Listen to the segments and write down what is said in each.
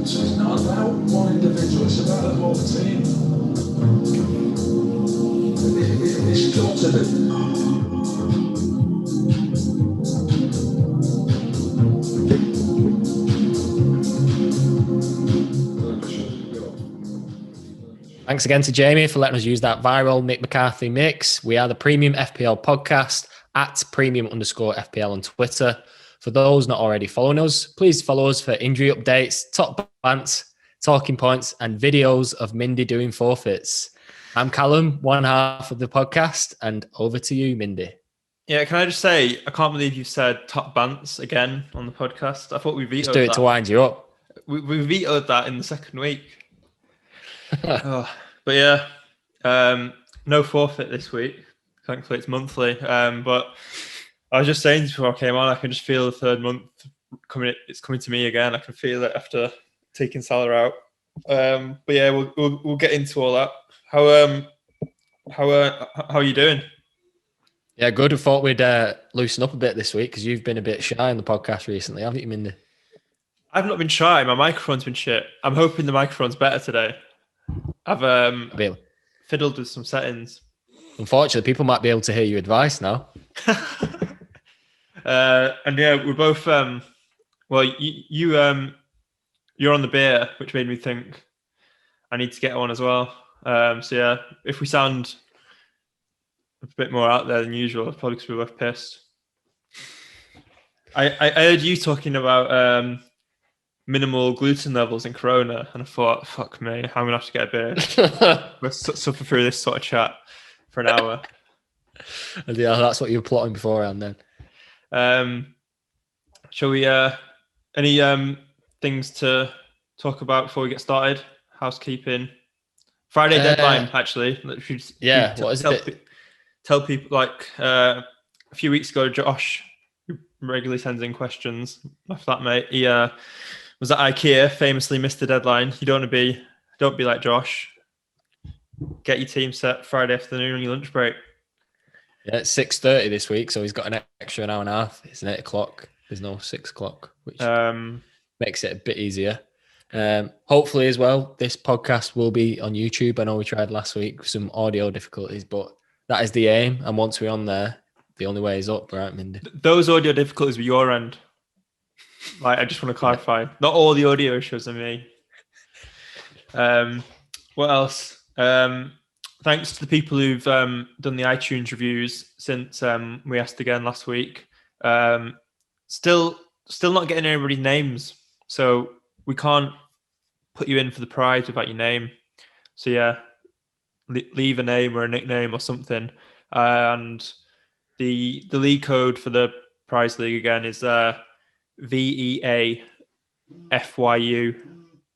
So it's not about one individual, it's about the whole team. It's got to be. Thanks again to Jamie for letting us use that viral Mick McCarthy mix. We are the Premium FPL podcast at premium_FPL on Twitter. For those not already following us, please follow us for injury updates, top bants, talking points, and videos of Mindy doing forfeits. I'm Callum, one half of the podcast, and over to you, Mindy. Yeah, can I just say, I can't believe you said top bants again on the podcast. I thought we vetoed that. Just do it to wind you up. We vetoed that in the second week. But yeah, no forfeit this week. Thankfully, it's monthly. But I was just saying before I came on, I can just feel the third month coming. It's coming to me again. I can feel it after taking Salah out. But yeah, we'll get into all that. How are you doing? Yeah, good. I thought we'd loosen up a bit this week because you've been a bit shy on the podcast recently, haven't you, Mindy? I've not been shy. My microphone's been shit. I'm hoping the microphone's better today. I've fiddled with some settings. Unfortunately, people might be able to hear your advice now. And yeah, we're both. You're on the beer, which made me think I need to get one as well. So yeah, if we sound a bit more out there than usual, it's probably because we're both pissed. I heard you talking about minimal gluten levels in Corona, and I thought, fuck me, I'm gonna have to get a beer. We'll suffer through this sort of chat for an hour. And yeah, that's what you were plotting beforehand then. Shall we any things to talk about before we get started? Housekeeping. Friday deadline, actually. Yeah, what is it? Tell people, like, a few weeks ago, Josh, who regularly sends in questions, my flatmate, he was at IKEA, famously missed the deadline. You don't be like Josh. Get your team set Friday afternoon on your lunch break. Yeah, it's 6:30 this week, so he's got an extra hour and a half. It's an 8 o'clock. There's no 6 o'clock, which makes it a bit easier. Hopefully as well, this podcast will be on YouTube. I know we tried last week with some audio difficulties, but that is the aim. And once we're on there, the only way is up, right, Mindy? Those audio difficulties were your end. Like, I just want to clarify. Yeah. Not all the audio issues are me. What else? Thanks to the people who've done the iTunes reviews since we asked again last week. Still not getting anybody's names, so we can't put you in for the prize without your name. So yeah, leave a name or a nickname or something. And the league code for the prize league again is VEAFYU.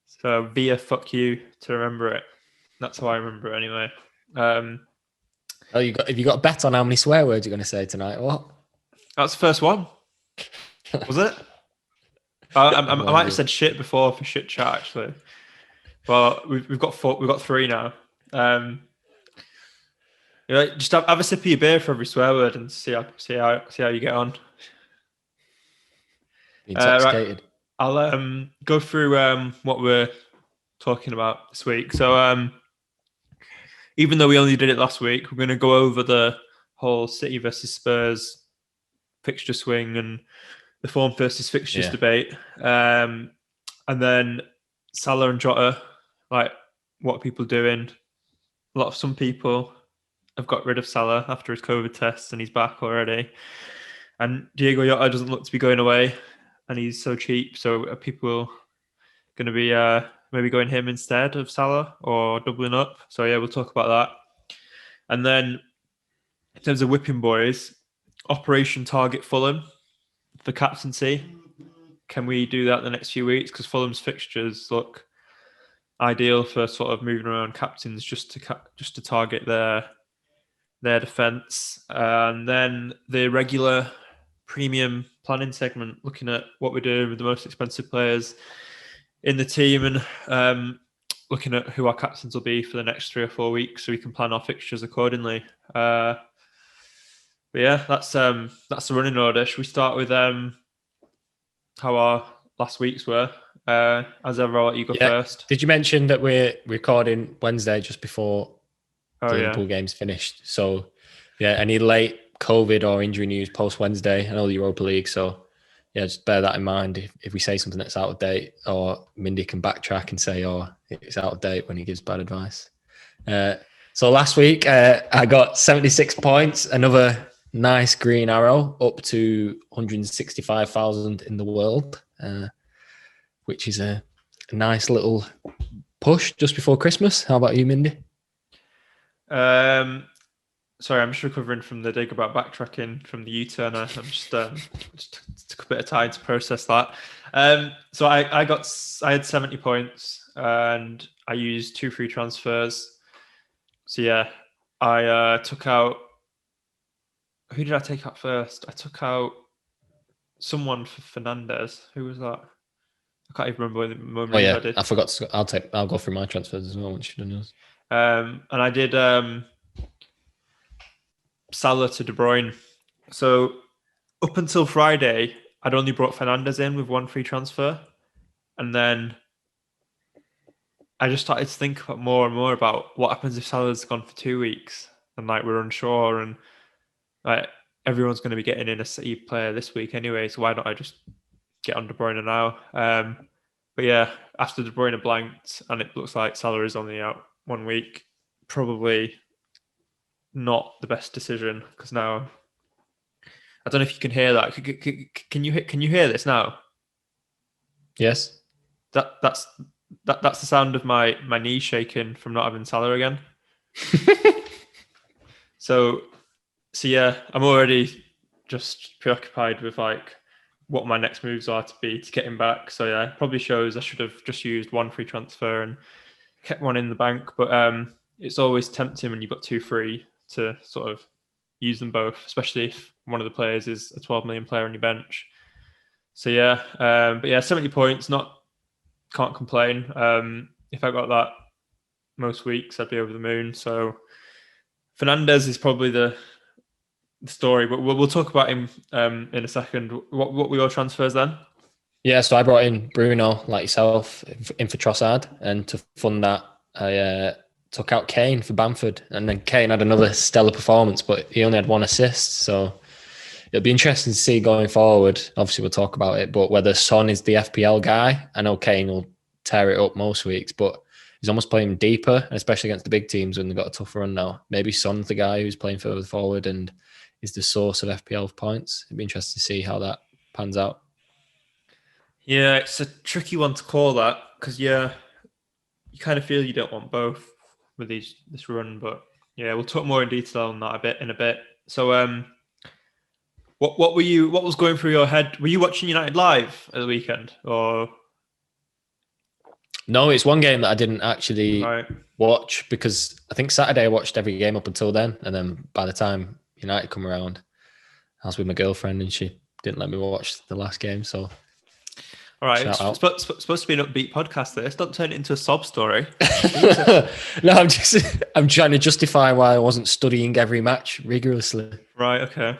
So via fuck you to remember it. That's how I remember it anyway. Have you got a bet on how many swear words you're going to say tonight? What? That's the first one. Was it? I might have said shit before for shit chat actually. Well, we've got 3 now. Just have a sip of your beer for every swear word and see how you get on. Intoxicated. Right. I'll go through what we're talking about this week. So even though we only did it last week, we're going to go over the whole City versus Spurs fixture swing and the form versus fixtures debate. And then Salah and Jota, like, what are people doing? Some people have got rid of Salah after his COVID test and he's back already. And Diogo Jota doesn't look to be going away and he's so cheap. So are people going to be maybe going him instead of Salah or doubling up? So yeah, we'll talk about that. And then in terms of whipping boys, Operation Target Fulham for captaincy. Can we do that the next few weeks? Because Fulham's fixtures look ideal for sort of moving around captains just to target their defence. And then the regular premium planning segment, looking at what we're doing with the most expensive players in the team and looking at who our captains will be for the next 3 or 4 weeks so we can plan our fixtures accordingly. But yeah, that's the running order. Should we start with how our last weeks were? As ever, I'll let you go first. Did you mention that we're recording Wednesday just before the Liverpool game's finished? So, any late COVID or injury news post Wednesday? I know the Europa League, so just bear that in mind. If we say something that's out of date, or Mindy can backtrack and say, it's out of date when he gives bad advice. So last week, I got 76 points, another nice green arrow up to 165,000 in the world, which is a nice little push just before Christmas. How about you, Mindy? Sorry, I'm just recovering from the dig about backtracking from the U-turner. I'm just took a bit of time to process that. So I had 70 points and I used 2 free transfers. So I took out. Who did I take out first? I took out someone for Fernandez. Who was that? I can't even remember the moment I did. I forgot. I'll go through my transfers as well once you've done yours. And I did Salah to De Bruyne. So up until Friday, I'd only brought Fernandez in with 1 free transfer, and then I just started to think about more and more about what happens if Salah's gone for 2 weeks, and we're unsure, and everyone's going to be getting in a City player this week anyway. So why don't I just get on De Bruyne now? But after De Bruyne blanked, and it looks like Salah is only out 1 week, probably not the best decision, because now I don't know if you can hear that. Can you hear this now? Yes. That's the sound of my knee shaking from not having Salah again. So I'm already just preoccupied with what my next moves are to get him back. So probably shows I should have just used 1 free transfer and kept 1 in the bank. But it's always tempting when you've got 2 free to sort of use them both, especially if one of the players is a 12 million player on your bench. So 70 points, can't complain. If I got that most weeks, I'd be over the moon. So Fernandez is probably the story, but we'll talk about him in a second. What were your transfers then? Yeah, so I brought in Bruno, like yourself, in for Trossard, and to fund that, I took out Kane for Bamford, and then Kane had another stellar performance, but he only had 1 assist, so it'll be interesting to see going forward. Obviously, we'll talk about it, but whether Son is the FPL guy. I know Kane will tear it up most weeks, but he's almost playing deeper, especially against the big teams when they've got a tougher run now. Maybe Son's the guy who's playing further forward and is the source of FPL points. It'd be interesting to see how that pans out. Yeah, it's a tricky one to call that, because you kind of feel you don't want both with this run, but we'll talk more in detail on that in a bit. So what was going through your head? Were you watching United live at the weekend, or? No, it's one game that I didn't actually watch, because I think Saturday I watched every game up until then, and then by the time United come around, I was with my girlfriend and she didn't let me watch the last game. So, all right, it's supposed to be an upbeat podcast. This, don't turn it into a sob story. No, I'm trying to justify why I wasn't studying every match rigorously. Right. Okay.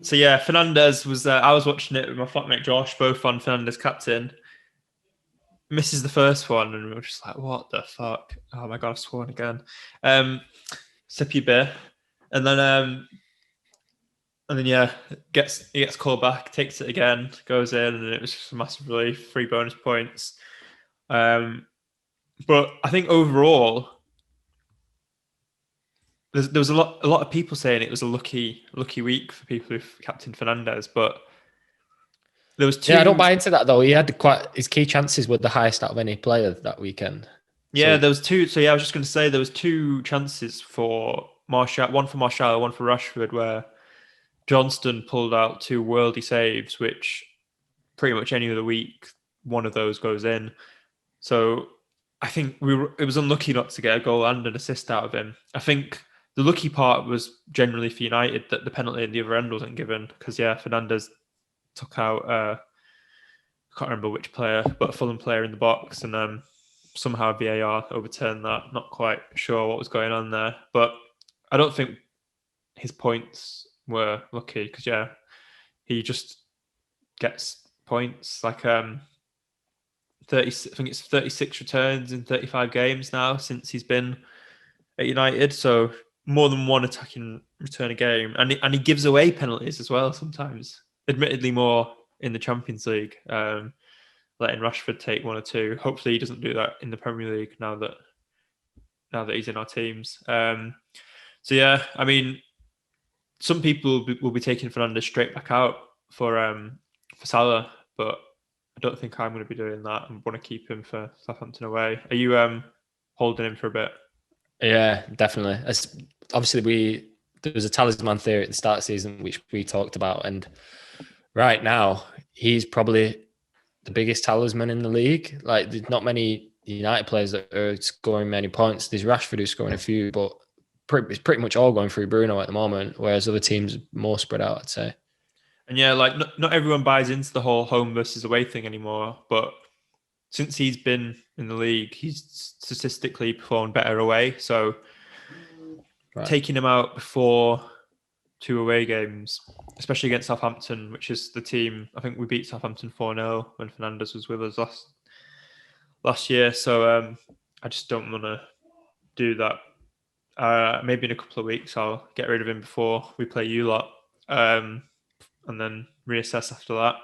So Fernandez was. I was watching it with my flatmate Josh, both on Fernandez captain. Misses the first one, and we were just like, "What the fuck? Oh my god, I've sworn again." Sip your beer, and then he gets called back, takes it again, goes in, and it was just a massive relief, 3 bonus points. But I think overall, there was a lot of people saying it was a lucky week for people who captained Fernandez, but there was 2. Yeah, I don't buy into that though. He had his key chances were the highest out of any player that weekend. Yeah, there was 2. So I was just going to say there was 2 chances for Martial, one for Martial, one for Rashford, where Johnston pulled out 2 worldy saves, which pretty much any other week, one of those goes in. So I think it was unlucky not to get a goal and an assist out of him. I think the lucky part was generally for United that the penalty at the other end wasn't given, because Fernandez took out I can't remember which player, but a Fulham player in the box, and somehow VAR overturned that. Not quite sure what was going on there, but I don't think his points were lucky, because he just gets points. 30. I think it's 36 returns in 35 games now since he's been at United. So more than one attacking return a game, and he gives away penalties as well sometimes. Admittedly, more in the Champions League, letting Rashford take one or two. Hopefully, he doesn't do that in the Premier League now that he's in our teams. So yeah, I mean, some people will be taking Fernandes straight back out for Salah, but I don't think I'm going to be doing that. I want to keep him for Southampton away. Are you holding him for a bit? Yeah, definitely. Obviously, there was a talisman theory at the start of the season, which we talked about. And right now, he's probably the biggest talisman in the league. Like, there's not many United players that are scoring many points. There's Rashford who's scoring a few, but it's pretty much all going through Bruno at the moment, whereas other teams are more spread out, I'd say. And yeah, like not everyone buys into the whole home versus away thing anymore. But since he's been in the league, he's statistically performed better away. So taking him out before 2 away games, especially against Southampton, which is the team, I think we beat Southampton 4-0 when Fernandes was with us last year. So I just don't want to do that. Maybe in a couple of weeks, I'll get rid of him before we play you lot. And then reassess after that.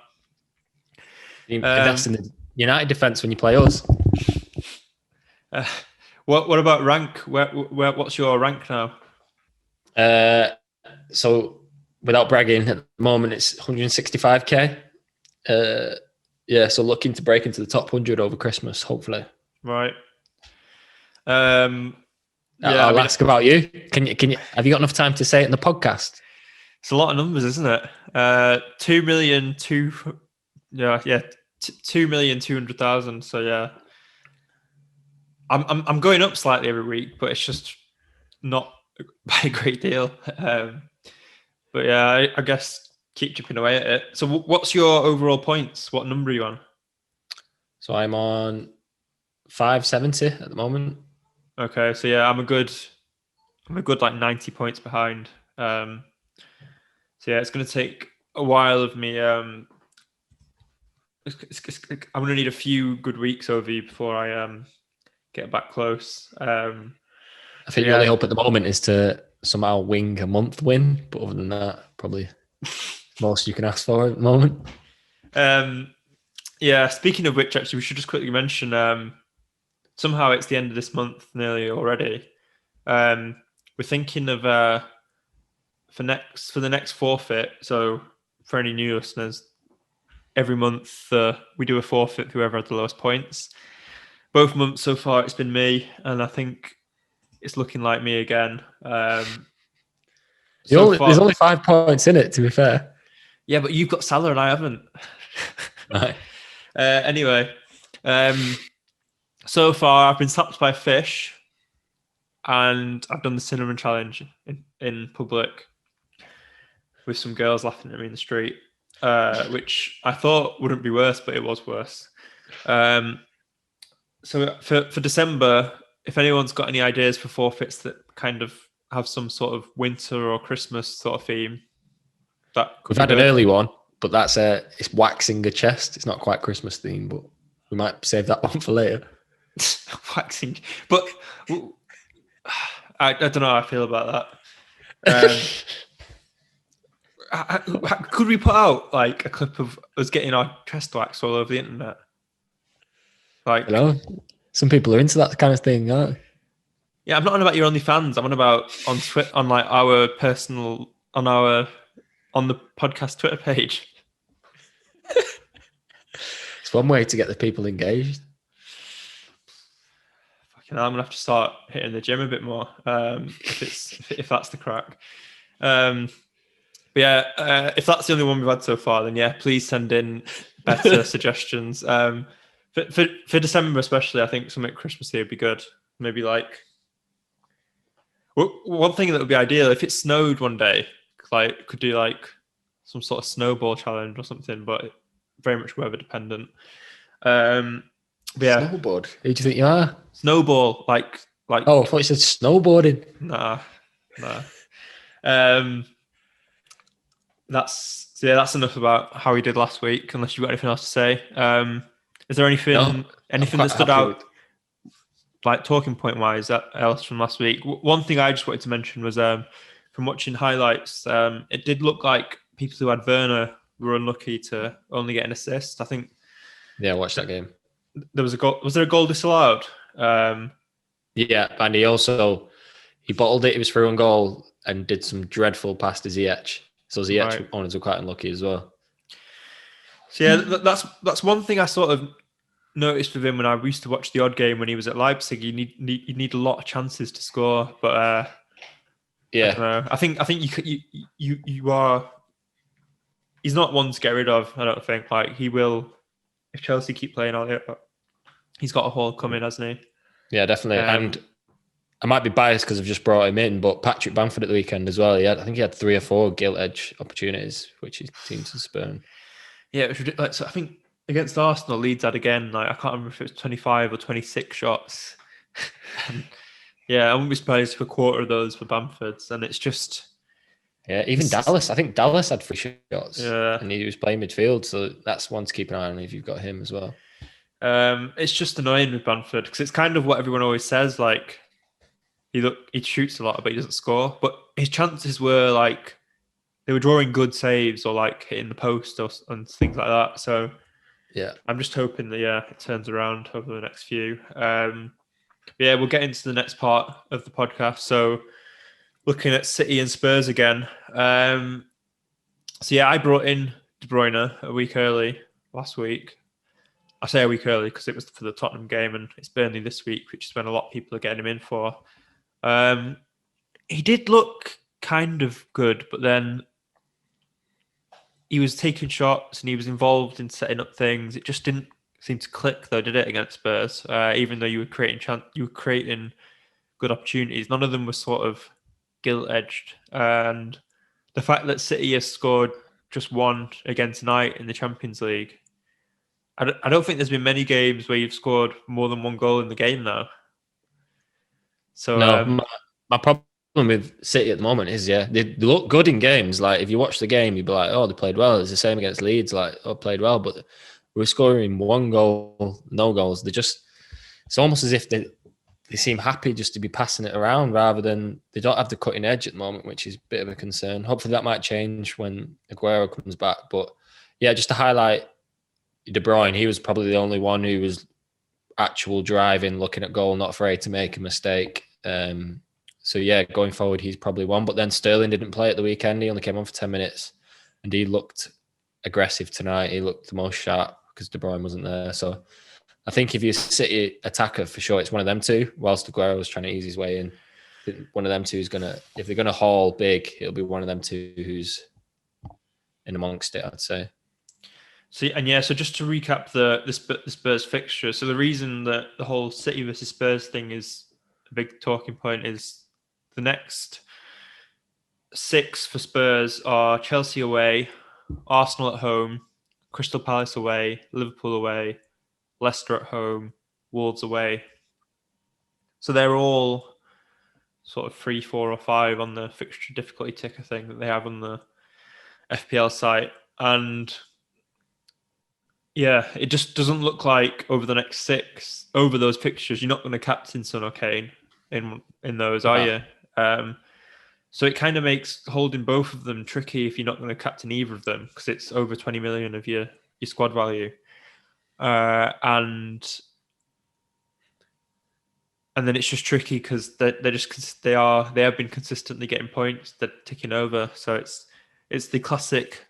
Invest in the United defence when you play us. What about rank? What's your rank now? So without bragging, at the moment it's 165k. So looking to break into the top 100 over Christmas, hopefully. Right. I'll ask about you. Can you? Have you got enough time to say it in the podcast? It's a lot of numbers, isn't it? 2,200,000. So yeah, I'm going up slightly every week, but it's just not by a great deal. But yeah, I guess keep chipping away at it. So what's your overall points? What number are you on? So I'm on 570 at the moment. Okay, so yeah, I'm a good like 90 points behind. So yeah, it's going to take a while of me. I'm going to need a few good weeks over you before I get back close. I think the only hope at the moment is to somehow wing a month win, but other than that, probably most you can ask for at the moment. Yeah, speaking of which, actually, we should just quickly mention. Somehow it's the end of this month nearly already. We're thinking of for the next forfeit. So for any new listeners, every month we do a forfeit whoever had the lowest points. Both months so far it's been me, and I think it's looking like me again. There's only 5 points in it, to be fair. Yeah, but you've got Salah and I haven't. Right. Anyway, so far I've been slapped by a fish, and I've done the cinnamon challenge in public with some girls laughing at me in the street, which I thought wouldn't be worse, but it was worse. So for December, if anyone's got any ideas for forfeits that kind of have some sort of winter or Christmas sort of theme, we've had an early one, but it's waxing a chest. It's not quite Christmas themed, but we might save that one for later. Waxing, but I don't know how I feel about that. Could we put out like a clip of us getting our chest waxed all over the internet? Like, some people are into that kind of thing, aren't they? Yeah, I'm not on about your OnlyFans. I'm on about on Twitter, on like our personal, on the podcast Twitter page. It's one way to get the people engaged. Fucking hell, I'm gonna have to start hitting the gym a bit more if that's the crack. But yeah, if that's the only one we've had so far, then yeah, please send in better suggestions. For December especially, I think something Christmassy would be good. Maybe like one thing that would be ideal if it snowed one day, like could do like some sort of snowball challenge or something, but very much weather dependent. Yeah, snowboard. Who do you think you are? Snowball, like. Oh, I thought you said snowboarding. Nah. That's enough about how we did last week. Unless you've got anything else to say. Is there anything No, anything that stood out, like talking point wise, else from last week? One thing I just wanted to mention was from watching highlights, it did look like people who had Werner were unlucky to only get an assist. I think. Yeah, watch that game. There was a goal. Was there a goal disallowed? Yeah, and he bottled it. It was through on goal and did some dreadful past to Ziyech. So Ziyech owners were quite unlucky as well. So yeah, that's one thing I sort of noticed with him when I used to watch the odd game when he was at Leipzig. You need a lot of chances to score, but yeah, I don't know. I think you are. He's not one to get rid of. I don't think he will. If Chelsea keep playing on it, he's got a haul coming, hasn't he? Yeah, definitely. And I might be biased because I've just brought him in, but Patrick Bamford at the weekend as well. I think he had 3 or 4 gilt edge opportunities, which he seemed to spurn. Yeah, it was ridiculous. So I think against Arsenal, Leeds had again, I can't remember if it was 25 or 26 shots. Yeah, I wouldn't be surprised if a quarter of those were Bamford's. And it's just... Yeah, even Dallas. I think Dallas had 3 shots. Yeah. And he was playing midfield, so that's one to keep an eye on if you've got him as well. It's just annoying with Bamford because it's kind of what everyone always says, he shoots a lot, but he doesn't score. But his chances were they were drawing good saves or hitting the post and things like that. So yeah, I'm just hoping that it turns around over the next few. We'll get into the next part of the podcast. So looking at City and Spurs again. I brought in De Bruyne a week early last week. I say a week early because it was for the Tottenham game and it's Burnley this week, which is when a lot of people are getting him in for. He did look kind of good, but then he was taking shots and he was involved in setting up things. It just didn't seem to click, though, did it, against Spurs? Even though you were creating good opportunities, none of them were sort of gilt-edged. And the fact that City has scored just one again tonight in the Champions League, I don't think there's been many games where you've scored more than one goal in the game now. So no, my problem with City at the moment is, they look good in games. If you watch the game, you'd be like, oh, they played well. It's the same against Leeds, played well. But we're scoring 1 goal, no goals. It's almost as if they seem happy just to be passing it around rather than they don't have the cutting edge at the moment, which is a bit of a concern. Hopefully that might change when Aguero comes back. But yeah, just to highlight De Bruyne, he was probably the only one who was actual driving, looking at goal, not afraid to make a mistake. Going forward, he's probably one. But then Sterling didn't play at the weekend. He only came on for 10 minutes and he looked aggressive tonight. He looked the most sharp because De Bruyne wasn't there. So I think if you're a City attacker, for sure, it's one of them two, whilst Aguero was trying to ease his way in. One of them two is if they're going to haul big, it'll be one of them two who's in amongst it, I'd say. So just to recap the Spurs fixture. So the reason that the whole City versus Spurs thing is a big talking point is the next 6 for Spurs are Chelsea away, Arsenal at home, Crystal Palace away, Liverpool away, Leicester at home, Wolves away. So they're all sort of 3, 4 or 5 on the fixture difficulty ticker thing that they have on the FPL site. And it just doesn't look like over the next 6, over those fixtures, you're not going to captain Son or Kane in those, are you? So it kind of makes holding both of them tricky if you're not going to captain either of them because it's over 20 million of your squad value. And then it's just tricky because they have been consistently getting points. They're ticking over. So it's the classic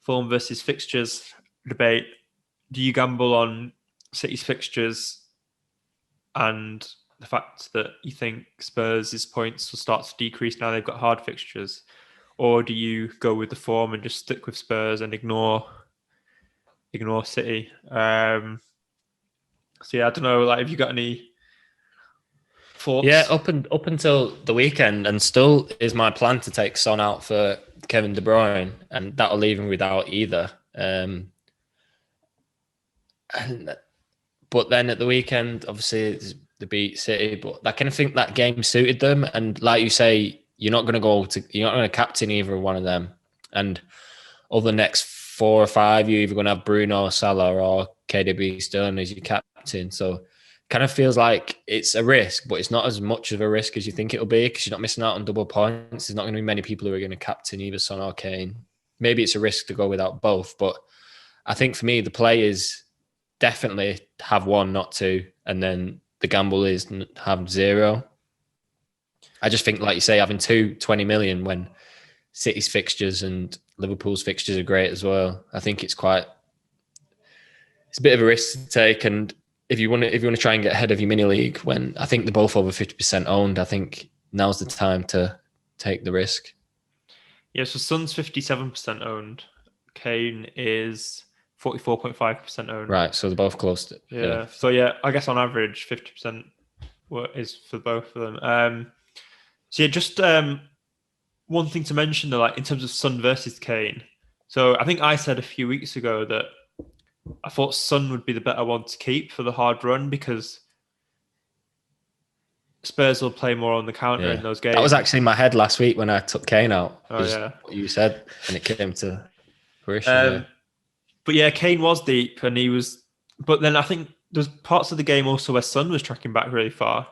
form versus fixtures debate. Do you gamble on City's fixtures and the fact that you think Spurs' points will start to decrease now they've got hard fixtures, or do you go with the form and just stick with Spurs and ignore City? I don't know. Have you got any thoughts? Yeah, up until the weekend, and still is my plan to take Son out for Kevin De Bruyne, and that'll leave him without either. But then at the weekend, obviously they beat City, but I kind of think that game suited them. And like you say, you're not going to captain either one of them. And over the next 4 or 5, you're either going to have Bruno, Salah, or KDB Stone as your captain. So kind of feels like it's a risk, but it's not as much of a risk as you think it'll be because you're not missing out on double points. There's not going to be many people who are going to captain either Son or Kane. Maybe it's a risk to go without both, but I think for me, the play is definitely have one, not two, and then the gamble is have zero. I just think, like you say, having 20 million when City's fixtures and Liverpool's fixtures are great as well. I think it's a bit of a risk to take. And if you want to try and get ahead of your mini league, when I think they're both over 50% owned, I think now's the time to take the risk. Yeah, so Son's 57% owned. Kane is 44.5% owned. Right, so they're both close to yeah. So yeah, I guess on average 50% is for both of them. So yeah, just one thing to mention though, like in terms of Son versus Kane. So I think I said a few weeks ago that I thought Son would be the better one to keep for the hard run because Spurs will play more on the counter in those games. That was actually in my head last week when I took Kane out. Oh yeah, what you said, and it came to fruition. But yeah, Kane was deep, and he was. But then I think there's parts of the game also where Son was tracking back really far.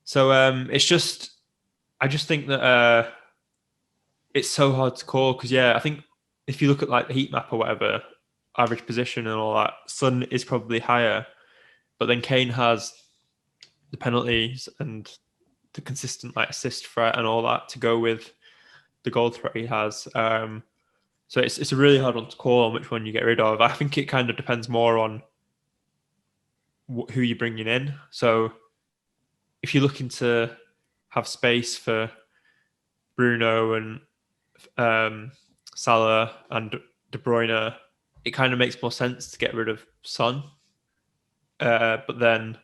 So it's just, I just think that it's so hard to call because I think if you look at like the heat map or whatever, average position and all that, Son is probably higher, but then Kane has the penalties and the consistent like assist threat and all that to go with the goal threat he has. So it's a really hard one to call on which one you get rid of. I think it kind of depends more on who you're bringing in. So if you're looking to have space for Bruno and Salah and De Bruyne, it kind of makes more sense to get rid of Son. But then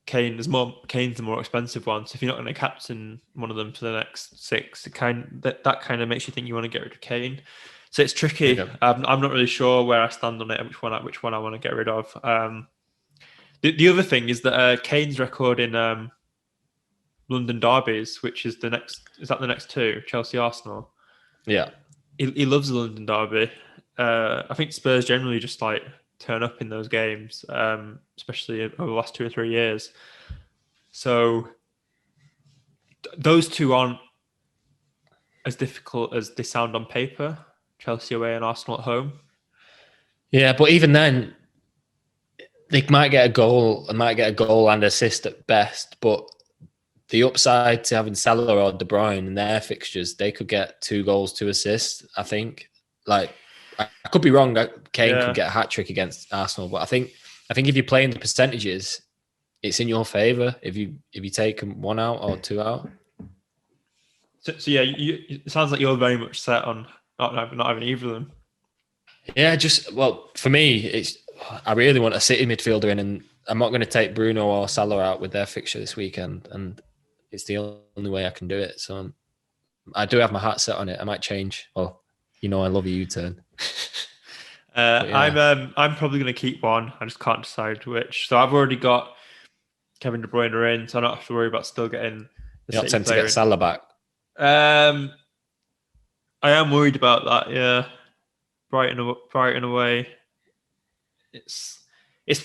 Kane's the more expensive one. So if you're not going to captain one of them for the next 6, that kind of makes you think you want to get rid of Kane. So it's tricky. Yeah. I'm not really sure where I stand on it and which one I want to get rid of. The other thing is that Kane's record in London derbies, which is the next 2, Chelsea Arsenal. Yeah, he loves the London derby. I think Spurs generally just like turn up in those games, especially over the last 2 or 3 years. So those two aren't as difficult as they sound on paper. Chelsea away and Arsenal at home. Yeah, but even then, they might get a goal and assist at best. But the upside to having Salah or De Bruyne in their fixtures, they could get 2 goals, 2 assists. I think. Like, I could be wrong. Kane could get a hat trick against Arsenal, but I think if you're playing the percentages, it's in your favour if you take 1 out or 2 out. So yeah, it sounds like you're very much set on not having either of them. Yeah, for me, I really want a City midfielder in, and I'm not going to take Bruno or Salah out with their fixture this weekend, and it's the only way I can do it. So I do have my heart set on it. I might change. Well, I love a U-turn. I'm probably going to keep one. I just can't decide which. So I've already got Kevin De Bruyne in, so I don't have to worry about still getting the You're not tempted to get Salah back? I am worried about that. Yeah, Brighton away. It's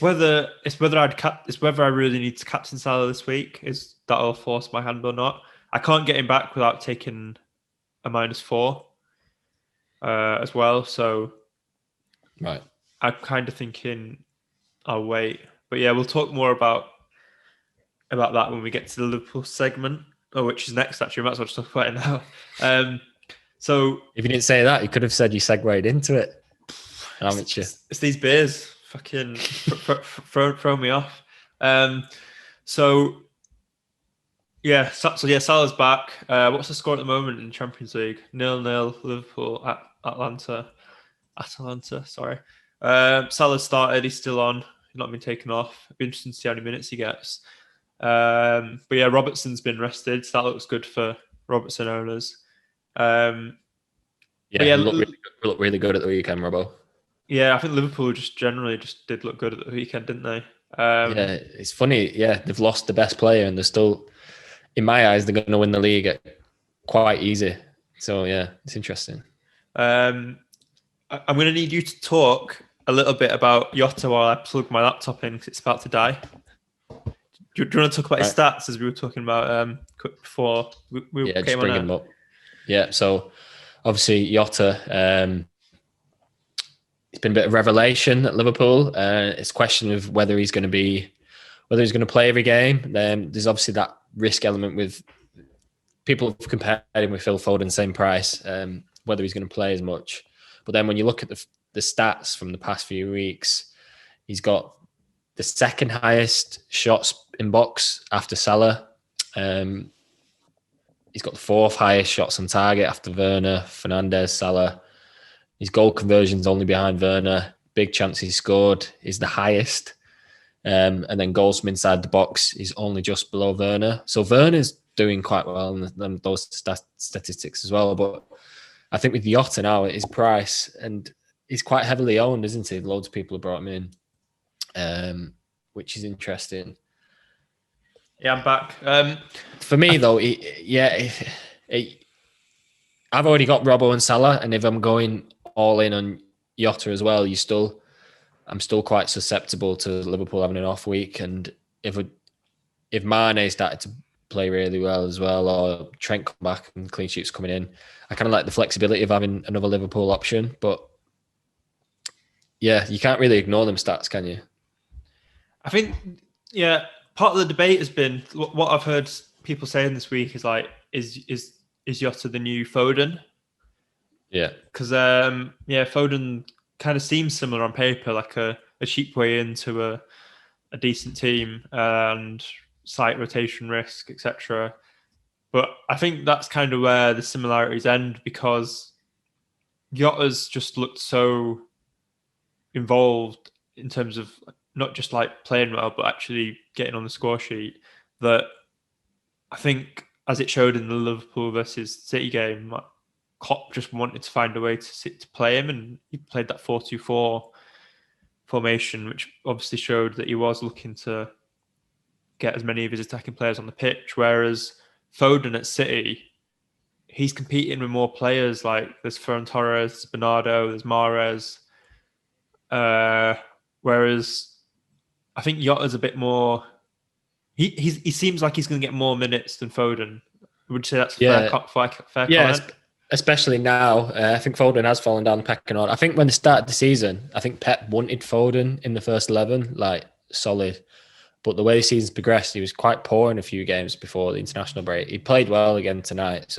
whether I really need to captain Salah this week. Is that'll force my hand or not? I can't get him back without taking a -4 as well. So, right, I'm kind of thinking I'll wait. But yeah, we'll talk more about that when we get to the Liverpool segment, which is next. Actually, we might as well just talk about it now. So if you didn't say that, you could have said you segued into it. It's these beers fucking throw me off. So Salah's back. What's the score at the moment in Champions League? 0-0 Liverpool at Atalanta. Sorry. Salah's started. He's still on. He's not been taken off. It'd be interesting to see how many minutes he gets. But yeah, Robertson's been rested. So that looks good for Robertson owners. Look really good at the weekend, Robbo. Yeah, I think Liverpool generally did look good at the weekend, didn't they? Yeah, it's funny. Yeah, they've lost the best player, and they're still, in my eyes, they're going to win the league quite easy. So yeah, it's interesting. I'm going to need you to talk a little bit about Jota while I plug my laptop in because it's about to die. Do you want to talk about his stats as we were talking about before we came just on? bring him up. Yeah, so obviously Jota, it's been a bit of revelation at Liverpool. It's a question of whether he's going to play every game. There's obviously that risk element with people have compared him with Phil Foden, same price, whether he's going to play as much. But then when you look at the stats from the past few weeks, he's got the second highest shots in box after Salah. He's got the fourth highest shots on target after Werner, Fernandes, Salah. His goal conversion's only behind Werner. Big chances scored is the highest. And then goals from inside the box is only just below Werner. So Werner's doing quite well in those statistics as well. But I think with Jota now at his price, and he's quite heavily owned, isn't he? Loads of people have brought him in, which is interesting. Yeah, I'm back. For me, though, I've already got Robbo and Salah, and if I'm going all in on Jota as well, I'm still quite susceptible to Liverpool having an off week. And if Mane started to play really well as well, or Trent come back and clean sheets coming in, I kind of like the flexibility of having another Liverpool option. But yeah, you can't really ignore them stats, can you? I think, yeah, part of the debate has been what I've heard people saying this week is like, is Jota the new Foden? Yeah, because Foden kind of seems similar on paper, like a cheap way into a decent team and slight rotation risk, etc. But I think that's kind of where the similarities end, because Jota's just looked so involved in terms of not just like playing well, but actually getting on the score sheet, that I think, as it showed in the Liverpool versus City game, Klopp just wanted to find a way to play him, and he played that 4-2-4 formation, which obviously showed that he was looking to get as many of his attacking players on the pitch. Whereas Foden at City, he's competing with more players, like there's Ferran Torres, there's Bernardo, there's Mahrez. Whereas I think Jota's a bit more. He seems like he's going to get more minutes than Foden. Would you say that's fair comment? Especially now. I think Foden has fallen down the pecking order. I think when they started the season, I think Pep wanted Foden in the first 11, like solid. But the way the season's progressed, he was quite poor in a few games before the international break. He played well again tonight.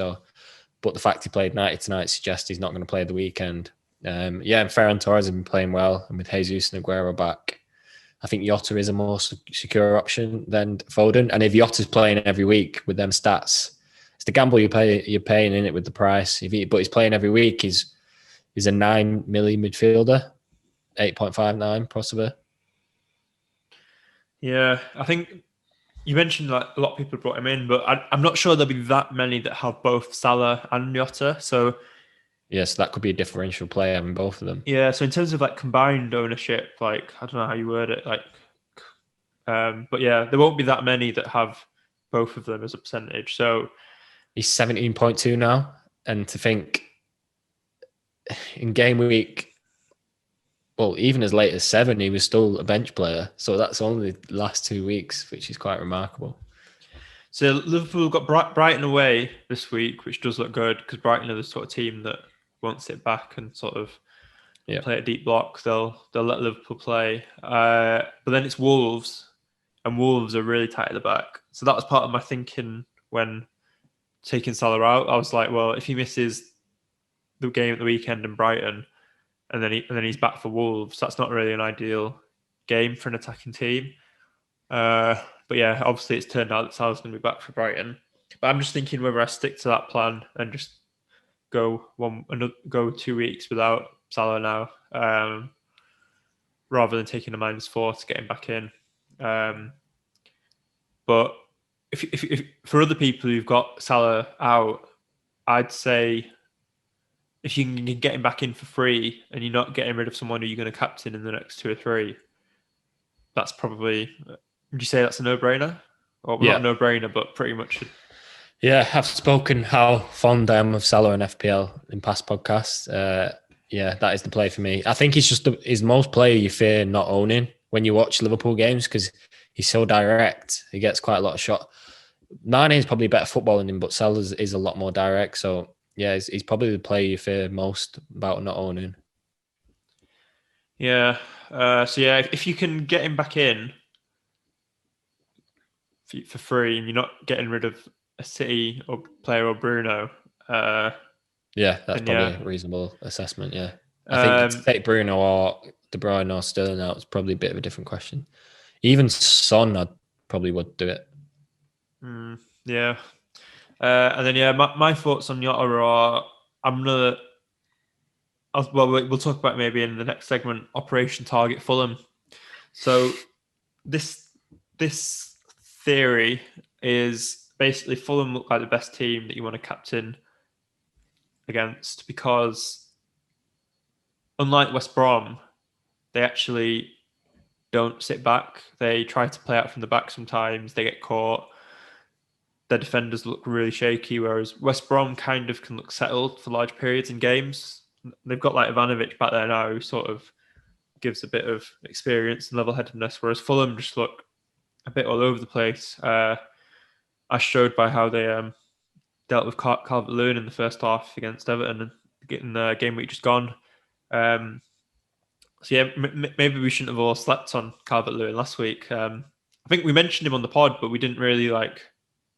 But the fact he played 90 tonight suggests he's not going to play the weekend. And Ferran Torres has been playing well, and with Jesus and Aguero back, I think Jota is a more secure option than Foden. And if Jota's playing every week with them stats, it's the gamble you're paying in it with the price. But he's playing every week. He's a 9 million midfielder, 8.59 possibly. Yeah, I think you mentioned like a lot of people brought him in, but I'm not sure there'll be that many that have both Salah and Jota. So yes, that could be a differential play having both of them. Yeah, so in terms of like combined ownership, like I don't know how you word it, like, but yeah, there won't be that many that have both of them as a percentage. So he's 17.2 now, and to think in game week, well, even as late as 7, he was still a bench player. So that's only the last 2 weeks, which is quite remarkable. So Liverpool got Brighton away this week, which does look good, because Brighton are the sort of team that won't sit back and sort of play a deep block. They'll let Liverpool play. But then it's Wolves, and Wolves are really tight at the back. So that was part of my thinking when taking Salah out. I was like, well, if he misses the game at the weekend in Brighton, and then he's back for Wolves, that's not really an ideal game for an attacking team. But yeah, obviously it's turned out that Salah's going to be back for Brighton. But I'm just thinking whether I stick to that plan and just go 2 weeks without Salah now, rather than taking a -4 to get him back in. But if for other people who've got Salah out, I'd say if you can get him back in for free and you're not getting rid of someone who you're going to captain in the next 2 or 3, that's probably. Would you say that's a no-brainer? Or not a no-brainer, but pretty much. Yeah, I've spoken how fond I am of Salah and FPL in past podcasts. Yeah, that is the play for me. I think he's just his most player you fear not owning when you watch Liverpool games because he's so direct. He gets quite a lot of shot. Mane is probably better footballing him, but Salah is a lot more direct. So yeah, he's probably the player you fear most about not owning. Yeah. So yeah, if you can get him back in for free and you're not getting rid of a City or player or Bruno, yeah, that's then probably yeah. a reasonable assessment. Yeah, I think to take Bruno or De Bruyne or Sterling out is probably a bit of a different question. Even Son, I probably would do it. Yeah. And then yeah, my thoughts on Jota are we'll talk about maybe in the next segment Operation Target Fulham. So this theory is basically Fulham look like the best team that you want to captain against because unlike West Brom, they actually don't sit back. They try to play out from the back sometimes. They get caught. Their defenders look really shaky, whereas West Brom kind of can look settled for large periods in games. They've got like Ivanovic back there now, who sort of gives a bit of experience and level-headedness, whereas Fulham just look a bit all over the place. As showed by how they dealt with Calvert-Lewin in the first half against Everton and getting the game week just gone. So yeah, maybe we shouldn't have all slept on Calvert-Lewin last week. I think we mentioned him on the pod, but we didn't really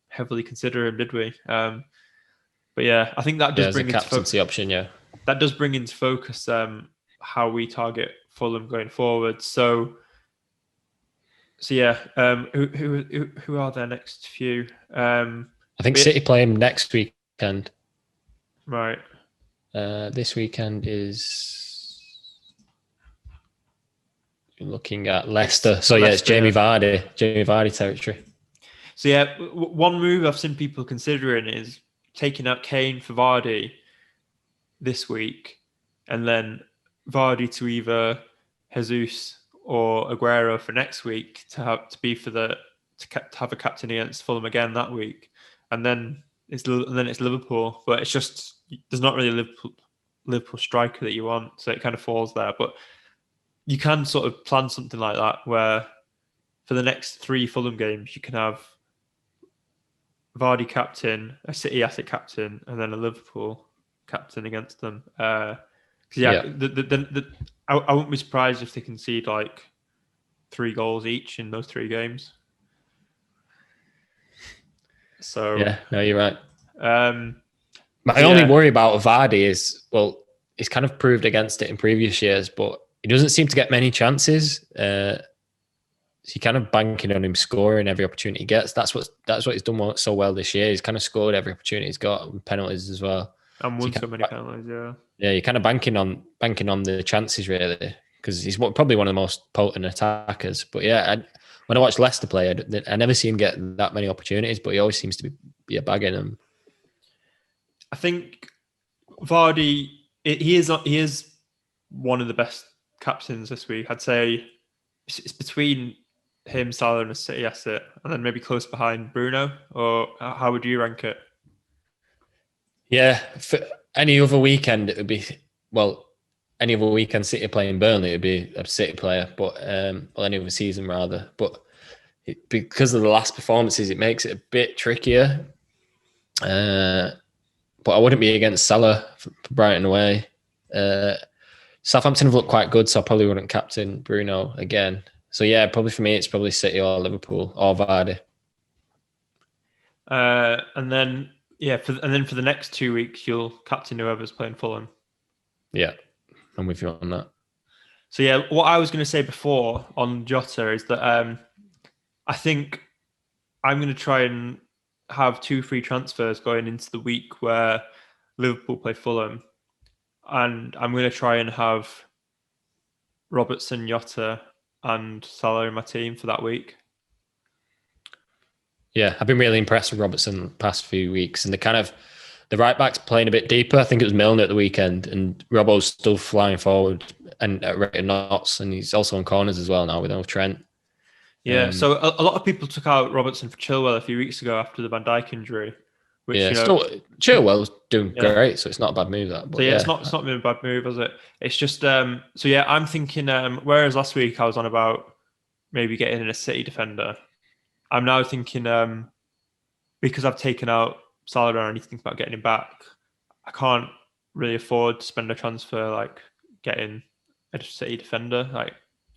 heavily consider him, did we? But yeah, I think that does bring a captaincy option. Yeah, that does bring into focus how we target Fulham going forward. So yeah, who are their next few? I think City play him next weekend. Right. This weekend is looking at Leicester. So yeah, it's Jamie Vardy territory. So yeah, one move I've seen people considering is taking out Kane for Vardy this week, and then Vardy to either Jesus or Aguero for next week to have a captain against Fulham again that week, and then it's Liverpool, but it's just there's not really a Liverpool striker that you want, so it kind of falls there. But you can sort of plan something like that where for the next 3 Fulham games you can have Vardy captain, a City asset captain, and then a Liverpool captain against them. I wouldn't be surprised if they concede 3 goals each in those 3 games. So yeah, no, you're right. My only worry about Vardy is, well, he's kind of proved against it in previous years, but he doesn't seem to get many chances. So you're kind of banking on him scoring every opportunity he gets. That's what he's done so well this year. He's kind of scored every opportunity he's got, and penalties as well. And won so many penalties, yeah. Yeah, you're kind of banking on the chances really, because he's probably one of the most potent attackers. But yeah, when I watch Leicester play, I never see him get that many opportunities, but he always seems to be a bag in them. I think Vardy, he is one of the best captains this week. I'd say it's between him, Salah, and a City asset, and then maybe close behind Bruno. Or how would you rank it? Yeah, for any other weekend, it would be any other weekend City playing Burnley, it would be a City player, but any other season rather. But because of the last performances, it makes it a bit trickier. But I wouldn't be against Salah for Brighton away. Southampton have looked quite good, so I probably wouldn't captain Bruno again. So yeah, probably for me, it's probably City or Liverpool or Vardy. And then for the next 2 weeks, you'll captain whoever's playing Fulham. Yeah, I'm with you on that. So yeah, what I was going to say before on Jota is that I think I'm going to try and have 2 free transfers going into the week where Liverpool play Fulham, and I'm going to try and have Robertson, Jota, and Salah in my team for that week. Yeah, I've been really impressed with Robertson the past few weeks, and the right back's playing a bit deeper. I think it was Milner at the weekend, and Robbo's still flying forward and at rate of knots, and he's also on corners as well now with Trent. Yeah, so a lot of people took out Robertson for Chilwell a few weeks ago after the Van Dijk injury. which Yeah, still Chilwell's doing great, so it's not a bad move that. But so it's not been a bad move, has it? It's just so yeah, I'm thinking. Whereas last week I was on about maybe getting in a City defender, I'm now thinking because I've taken out Salah and I need to think about getting him back. I can't really afford to spend a transfer like getting a City defender. Like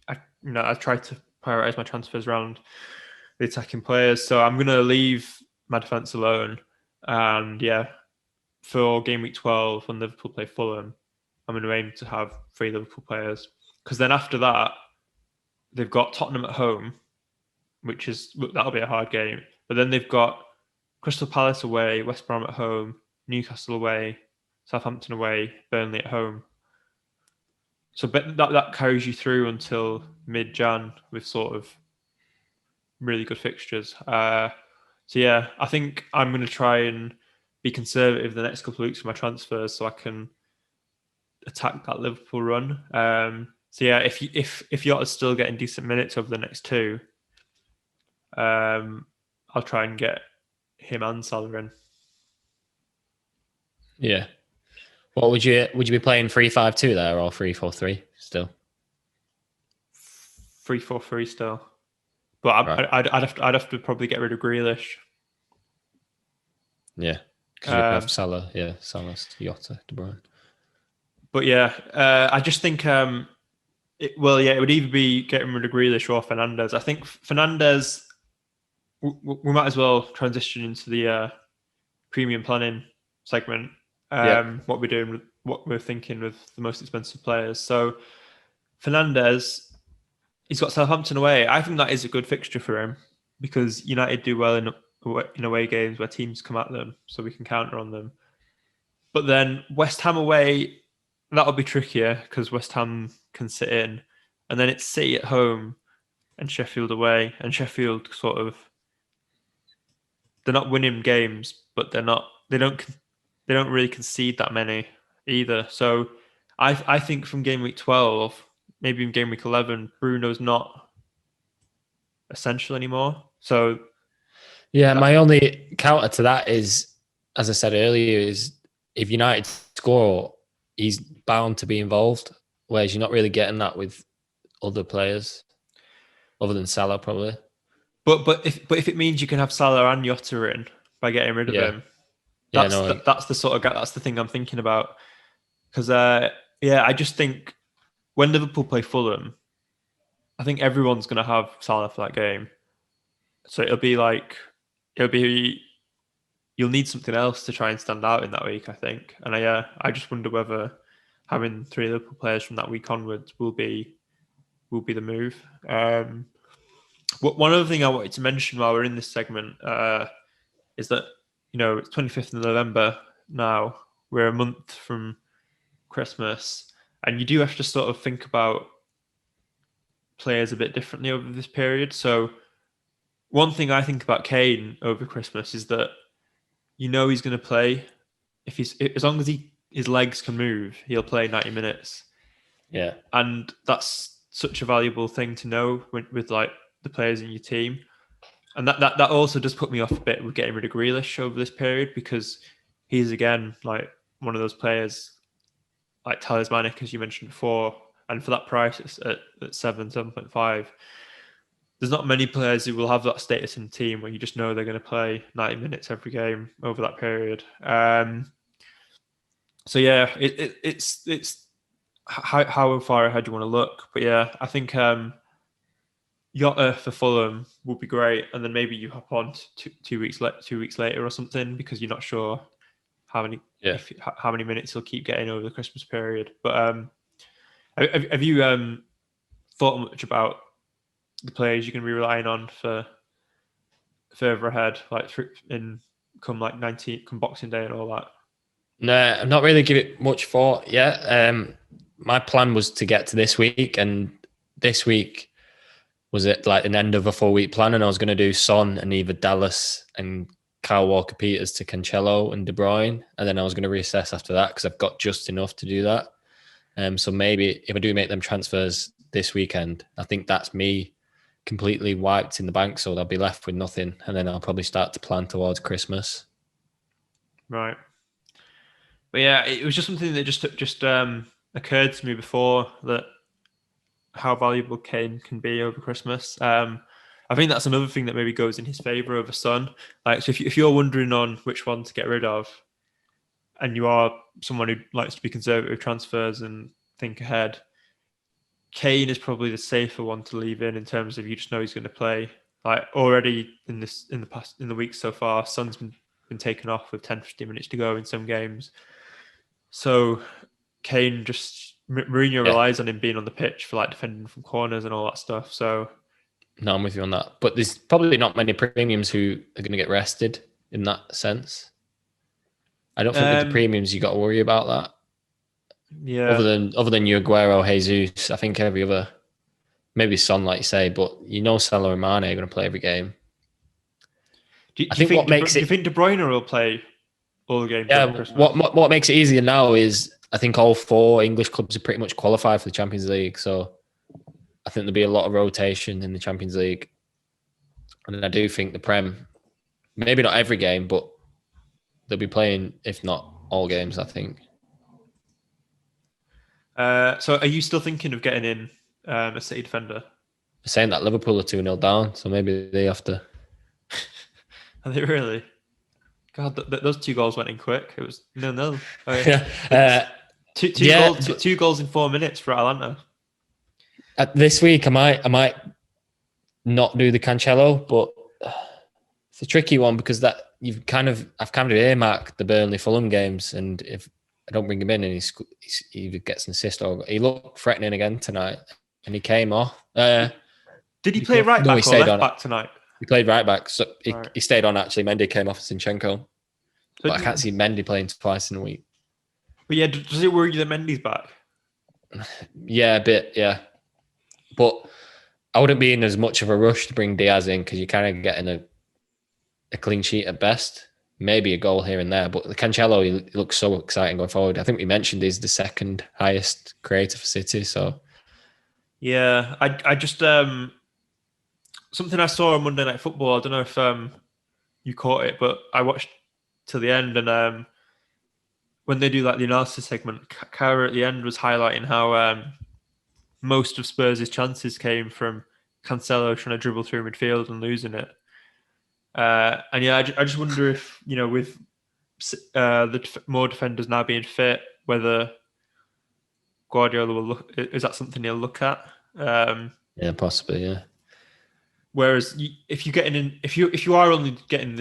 I try to prioritize my transfers around the attacking players, so I'm gonna leave my defense alone. And yeah, for game week 12 when Liverpool play Fulham, I'm going to aim to have 3 Liverpool players, because then after that they've got Tottenham at home, that'll be a hard game. But then they've got Crystal Palace away, West Brom at home, Newcastle away, Southampton away, Burnley at home. So that carries you through until mid-Jan with sort of really good fixtures. So yeah, I think I'm going to try and be conservative the next couple of weeks for my transfers so I can attack that Liverpool run. So yeah, if you're still getting decent minutes over the next 2, I'll try and get him and Salah in. Yeah. What would you be playing 3-5-2 there or 3-4-3 still? 3-4-3 still, but I'd have to probably get rid of Grealish. Yeah, because you have Salah, Salah, Jota, De Bruyne. But yeah, I just think it would either be getting rid of Grealish or Fernandes. I think Fernandes, we might as well transition into the premium planning segment. What we're thinking with the most expensive players. So Fernandes, he's got Southampton away. I think that is a good fixture for him because United do well in away games where teams come at them, so we can counter on them. But then West Ham away, that'll be trickier because West Ham can sit in, and then it's City at home and Sheffield away, and Sheffield they're not winning games, but they don't really concede that many either. So I think from game week 12, maybe in game week 11, Bruno's not essential anymore. So yeah, my only counter to that is, as I said earlier, is if United score, he's bound to be involved. Whereas you're not really getting that with other players, other than Salah probably. But if it means you can have Salah and Jota in by getting rid of him, that's the thing I'm thinking about. Because I just think when Liverpool play Fulham, I think everyone's going to have Salah for that game. So you'll need something else to try and stand out in that week, I think. And I just wonder whether having 3 Liverpool players from that week onwards will be the move. One other thing I wanted to mention while we're in this segment is that it's 25th of November now. We're a month from Christmas, and you do have to sort of think about players a bit differently over this period. So one thing I think about Kane over Christmas is that he's going to play. As long as his legs can move, he'll play 90 minutes. Yeah, and that's such a valuable thing to know with like the players in your team. And that also does put me off a bit with getting rid of Grealish over this period, because he's again like one of those players like talismanic, as you mentioned before, and for that price it's at 7.5. There's not many players who will have that status in the team where you just know they're going to play 90 minutes every game over that period. So yeah, it's how far ahead you want to look, but yeah, I think Jota for Fulham would be great, and then maybe you hop on 2 weeks later or something, because you're not sure how many minutes he'll keep getting over the Christmas period. But have you thought much about the players you're going to be relying on for further ahead, like come Boxing Day and all that? No, I'm not really giving it much thought yet. My plan was to get to this week, and this week was it like an end of a 4-week plan, and I was going to do Son and either Dallas and Kyle Walker-Peters to Cancelo and De Bruyne, and then I was going to reassess after that because I've got just enough to do that. So maybe if I do make them transfers this weekend, I think that's me completely wiped in the bank, so I'll be left with nothing, and then I'll probably start to plan towards Christmas. Right. But yeah, it was just something that just occurred to me before, that how valuable Kane can be over Christmas. I think that's another thing that maybe goes in his favour over Son. Like, so if you're wondering on which one to get rid of, and you are someone who likes to be conservative with transfers and think ahead, Kane is probably the safer one to leave in terms of you just know he's going to play. Like, already in the weeks so far, Son's been taken off with 10-15 minutes to go in some games. So Kane Mourinho relies on him being on the pitch for like defending from corners and all that stuff. So No, I'm with you on that. But there's probably not many premiums who are going to get rested in that sense. I don't think with the premiums you got to worry about that. Yeah. Other than Aguero, Jesus, I think every other, maybe Son, like you say, but Salah and Mane are going to play every game. Do you think De Bruyne will play all the games? Yeah. What makes it easier now is I think all 4 English clubs are pretty much qualified for the Champions League, so I think there'll be a lot of rotation in the Champions League, and I do think the Prem, maybe not every game, but they'll be playing, if not all games, I think. So are you still thinking of getting in a City defender? Saying that Liverpool are 2-0 down, so maybe they have to. Are they really? God, those 2 goals went in quick. It was 0-0. Oh, yeah. Two goals in 4 minutes for Atalanta. This week, I might not do the Cancelo, but it's a tricky one because I've kind of earmarked the Burnley Fulham games, and if I don't bring him in and he either gets an assist or he looked threatening again tonight, and he came off. Did he play right back or left back tonight? He played right back, so he stayed on. Actually, Mendy came off Zinchenko, but I can't see Mendy playing twice in a week. But yeah, does it worry you that Mendy's back? Yeah, a bit, yeah. But I wouldn't be in as much of a rush to bring Diaz in because you're kind of getting a clean sheet at best. Maybe a goal here and there. But the Cancelo, he looks so exciting going forward. I think we mentioned he's the second highest creator for City. So yeah, I just something I saw on Monday Night Football. I don't know if you caught it, but I watched till the end, and when they do like the analysis segment, Kara at the end was highlighting how most of Spurs' chances came from Cancelo trying to dribble through midfield and losing it. And yeah, I just wonder if, with more defenders now being fit, whether Guardiola will look, is that something he'll look at? Yeah, possibly, yeah. Whereas if you are only getting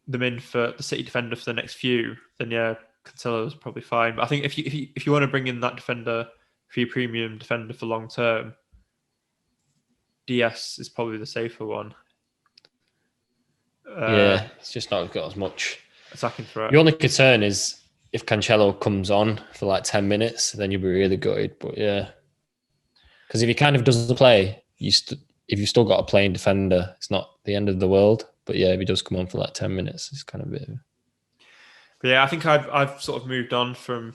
them in for the City defender for the next few, then yeah, Cancelo is probably fine. But I think if you want to bring in that defender for your premium defender for long term, DS is probably the safer one. Yeah, it's just not got as much attacking threat. Your only concern is if Cancelo comes on for like 10 minutes, then you'll be really good. But yeah, because if he kind of doesn't play, if you've still got a playing defender, it's not the end of the world. But yeah, if he does come on for like 10 minutes, it's kind of a bit of... But yeah, I think I've sort of moved on from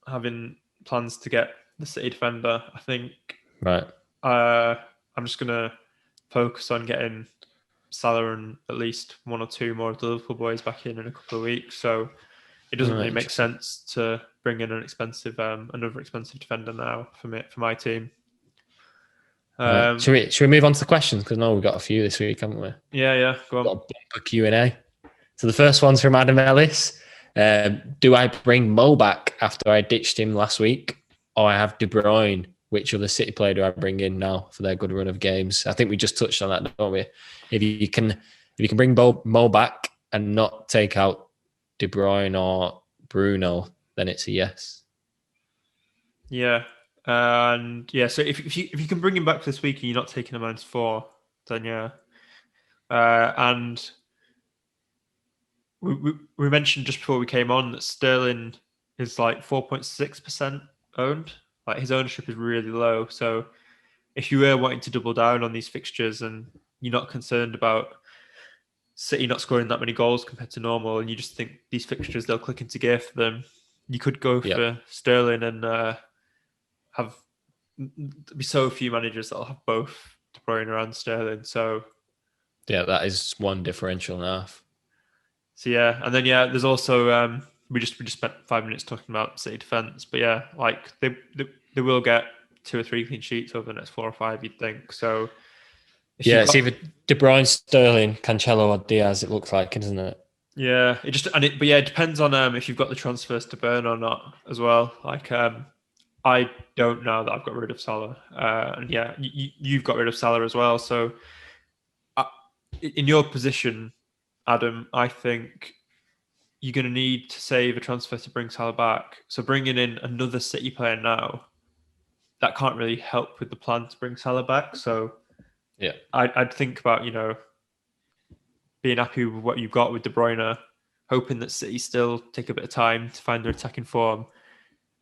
having plans to get the City defender. I think right. I'm just gonna focus on getting Salah and at least 1 or 2 more of the Liverpool boys back in a couple of weeks. So it doesn't really make sense to bring in another expensive defender now for my team. Should we move on to the questions? Because now we've got a few this week, haven't we? Yeah. Go on. Got a bumper Q&A. So the first one's from Adam Ellis. Do I bring Mo back after I ditched him last week, or I have De Bruyne? Which other City player do I bring in now for their good run of games? I think we just touched on that, don't we? If you can bring Mo back and not take out De Bruyne or Bruno, then it's a yes. Yeah, and yeah. So if you can bring him back this week and you're not taking a -4, then yeah. And we mentioned just before we came on that Sterling is like 4.6% owned. Like his ownership is really low. So if you were wanting to double down on these fixtures and you're not concerned about City not scoring that many goals compared to normal, and you just think these fixtures they'll click into gear for them, you could go for Sterling and there'll be so few managers that'll have both De Bruyne and Sterling. So yeah, that is one differential and a half. So yeah, and then there's also we just spent 5 minutes talking about City defense, but yeah, like they will get 2 or 3 clean sheets over the next 4 or 5, you'd think. So It's either De Bruyne, Sterling, Cancelo, or Diaz. It looks like, isn't it? Yeah, it depends on if you've got the transfers to burn or not as well. Like I don't know that I've got rid of Salah, and you've got rid of Salah as well. So in your position, Adam, I think you're going to need to save a transfer to bring Salah back. So bringing in another City player now, that can't really help with the plan to bring Salah back. So yeah, I'd think about being happy with what you've got with De Bruyne, hoping that City still take a bit of time to find their attacking form,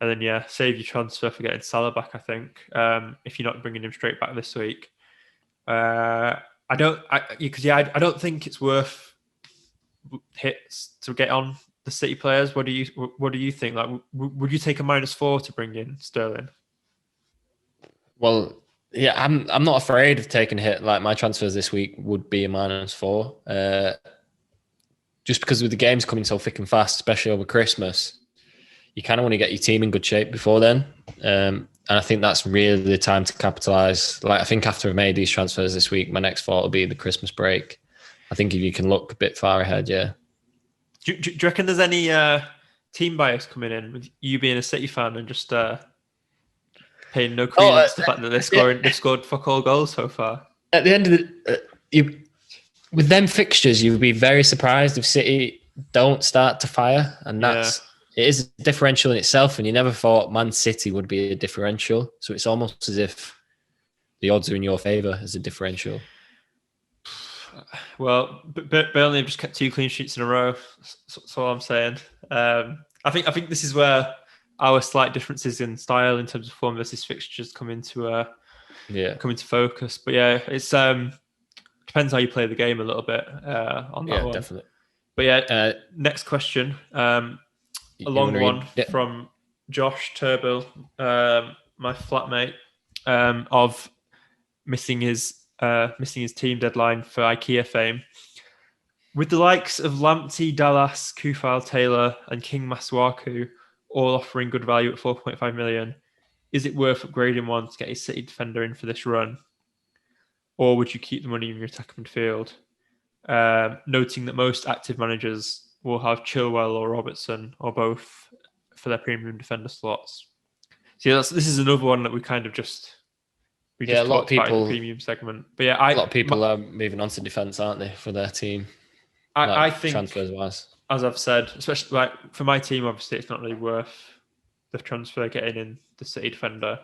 and then save your transfer for getting Salah back. I think if you're not bringing him straight back this week, I don't think it's worth hits to get on the City players. What do you think? Like, would you take a -4 to bring in Sterling? Well, yeah, I'm not afraid of taking a hit. Like, my transfers this week would be a -4. Just because with the games coming so thick and fast, especially over Christmas, you kind of want to get your team in good shape before then. And I think that's really the time to capitalise. Like, I think after I've made these transfers this week, my next thought will be the Christmas break. I think if you can look a bit far ahead, yeah. Do you reckon there's any team bias coming in with you being a City fan and just paying no credence to the fact that they've scored fuck all goals so far? At the end of with them fixtures, you'd be very surprised if City don't start to fire, and it is a differential in itself. And you never thought Man City would be a differential, so it's almost as if the odds are in your favour as a differential. Well, Burnley have just kept 2 clean sheets in a row. That's all I'm saying. I think this is where our slight differences in style in terms of form versus fixtures come into focus. But it's depends how you play the game a little bit on that one. Definitely. But next question, a long one from Josh Turbill, my flatmate, of missing his team deadline for IKEA fame. With the likes of Lamptey, Dallas, Kufal, Taylor, and King Masuaku all offering good value at 4.5 million, is it worth upgrading one to get a City defender in for this run? Or would you keep the money in your attacking midfield? Noting that most active managers will have Chilwell or Robertson or both for their premium defender slots. So this is another one that we kind of just a lot of people in the premium segment. But a lot of people are moving on to defence, aren't they, for their team? I think transfers wise, as I've said, especially like for my team, obviously it's not really worth the transfer getting in the City defender.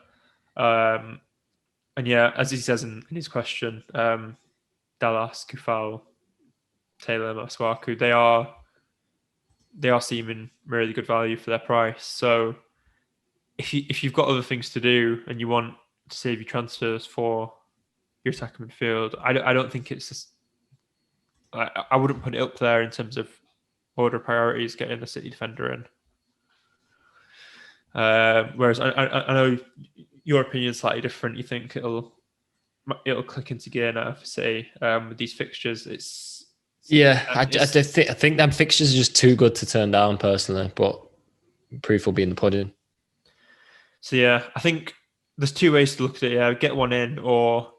And as he says in his question, Dallas, Kufal, Taylor, Masuaku, they are seeming really good value for their price. So if you've got other things to do and you want to save your transfers for your attacking midfield, I don't think it's just, I wouldn't put it up there in terms of order of priorities getting the City defender in. Whereas I know your opinion is slightly different. You think it'll click into gear now for City with these fixtures. I think them fixtures are just too good to turn down personally, but proof will be in the pudding. So I think there's 2 ways to look at it. Yeah, get one in or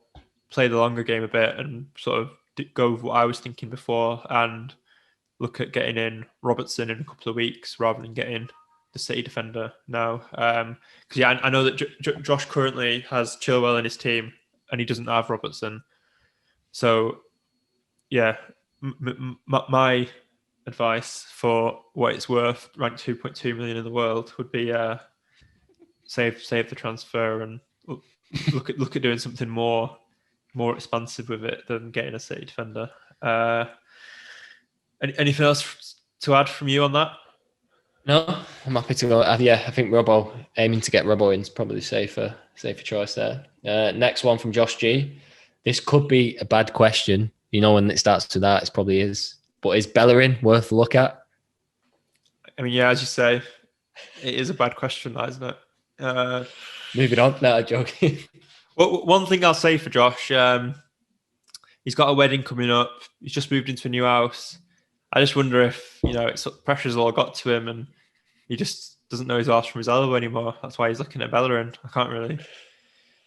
play the longer game a bit and sort of go with what I was thinking before and look at getting in Robertson in a couple of weeks rather than getting the City defender now. Because I know that Josh currently has Chilwell in his team and he doesn't have Robertson. So my advice for what it's worth, ranked 2.2 million in the world, would be save the transfer and look at doing something more expansive with it than getting a City defender. Anything else to add from you on that? No, I'm happy to go. I think aiming to get Robbo in is probably safer choice there. Next one from Josh G. This could be a bad question. When it starts to that, it probably is. But is Bellerin worth a look at? I mean, as you say, it is a bad question, that, isn't it? Moving on. No, I'm joking. Well, one thing I'll say for Josh, he's got a wedding coming up. He's just moved into a new house. I just wonder if, pressure's all got to him and he just doesn't know his arse from his elbow anymore. That's why he's looking at Bellerin. I can't really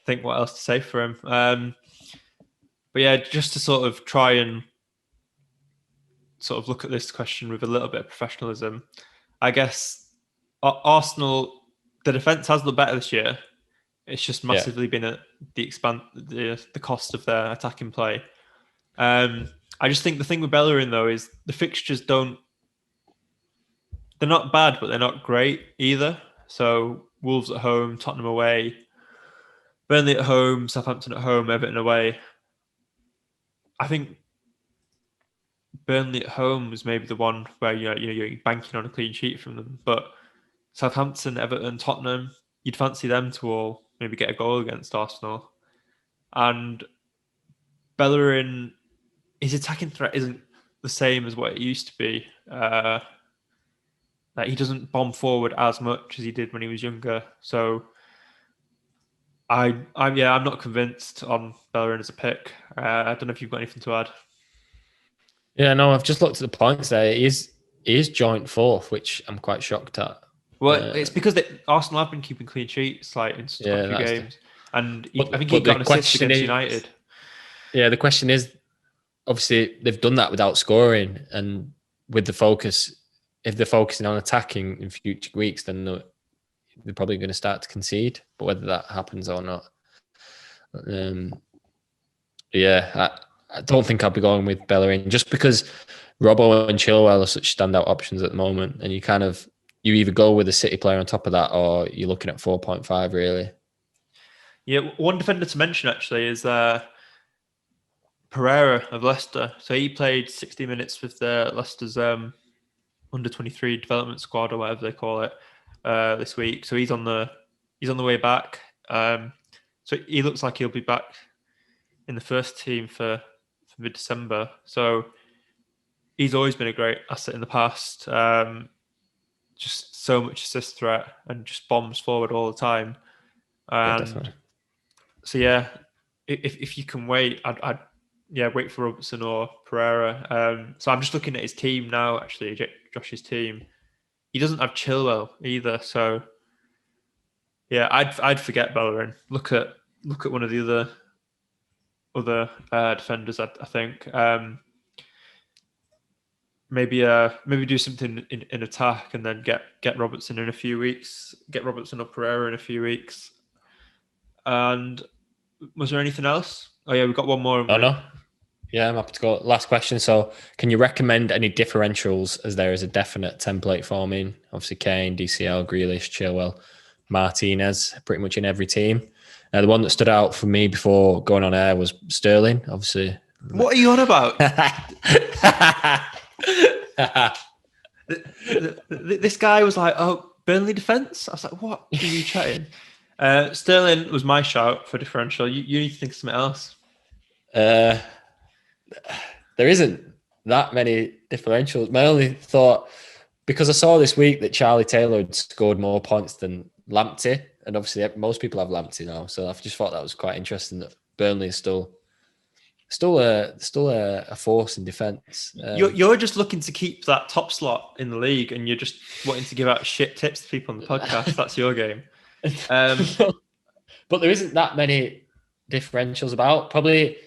think what else to say for him. But yeah, just to sort of try and sort of look at this question with a little bit of professionalism, I guess Arsenal, the defence has looked better this year. It's just massively been at the cost of their attacking play. I just think the thing with Bellerin though is the fixtures they're not bad, but they're not great either. So Wolves at home, Tottenham away, Burnley at home, Southampton at home, Everton away. I think Burnley at home was maybe the one where you're banking on a clean sheet from them. But Southampton, Everton, Tottenham, you'd fancy them to all maybe get a goal against Arsenal. And Bellerin, his attacking threat isn't the same as what it used to be. Like he doesn't bomb forward as much as he did when he was younger. So I'm not convinced on Bellerin as a pick. I don't know if you've got anything to add. Yeah, no, I've just looked at the points there. He is joint fourth, which I'm quite shocked at. Well, it's because Arsenal have been keeping clean sheets like in quite a few games. And I think he got an assist against United. Yeah, the question is, obviously, they've done that without scoring. And with the focus, if they're focusing on attacking in future weeks, then they're probably going to start to concede. But whether that happens or not, I don't think I'll be going with Bellerin just because Robbo and Chilwell are such standout options at the moment. And you either go with a City player on top of that or you're looking at 4.5 really. Yeah, one defender to mention actually is Pereira of Leicester. So he played 60 minutes with Leicester's under 23 development squad or whatever they call it this week. So he's on the way back. So he looks like he'll be back in the first team for mid-December. So he's always been a great asset in the past. Just so much assist threat and just bombs forward all the time. Definitely. So yeah, if you can wait, I'd wait for Robertson or Pereira. So I'm just looking at his team now. Actually, Josh's team, he doesn't have Chilwell either. So yeah, I'd forget Bellerin. Look at one of the other defenders. I think maybe do something in attack and then get Robertson in a few weeks. Get Robertson or Pereira in a few weeks. And was there anything else? Oh yeah, we've got one more. Oh no. Yeah, I'm happy to go. Last question. So, can you recommend any differentials as there is a definite template forming? Obviously, Kane, DCL, Grealish, Chilwell, Martinez, pretty much in every team. The one that stood out for me before going on air was Sterling. Obviously, what are you on about? This guy was like, "Oh, Burnley defense." I was like, "What are you chatting?" Sterling was my shout for differential. You need to think of something else. There isn't that many differentials. My only thought, because I saw this week that Charlie Taylor had scored more points than Lamptey, and obviously most people have Lamptey now, so I just thought that was quite interesting that Burnley is still a force in defence. You're just looking to keep that top slot in the league, and you're just wanting to give out shit tips to people on the podcast. That's your game. But there isn't that many differentials about. Probably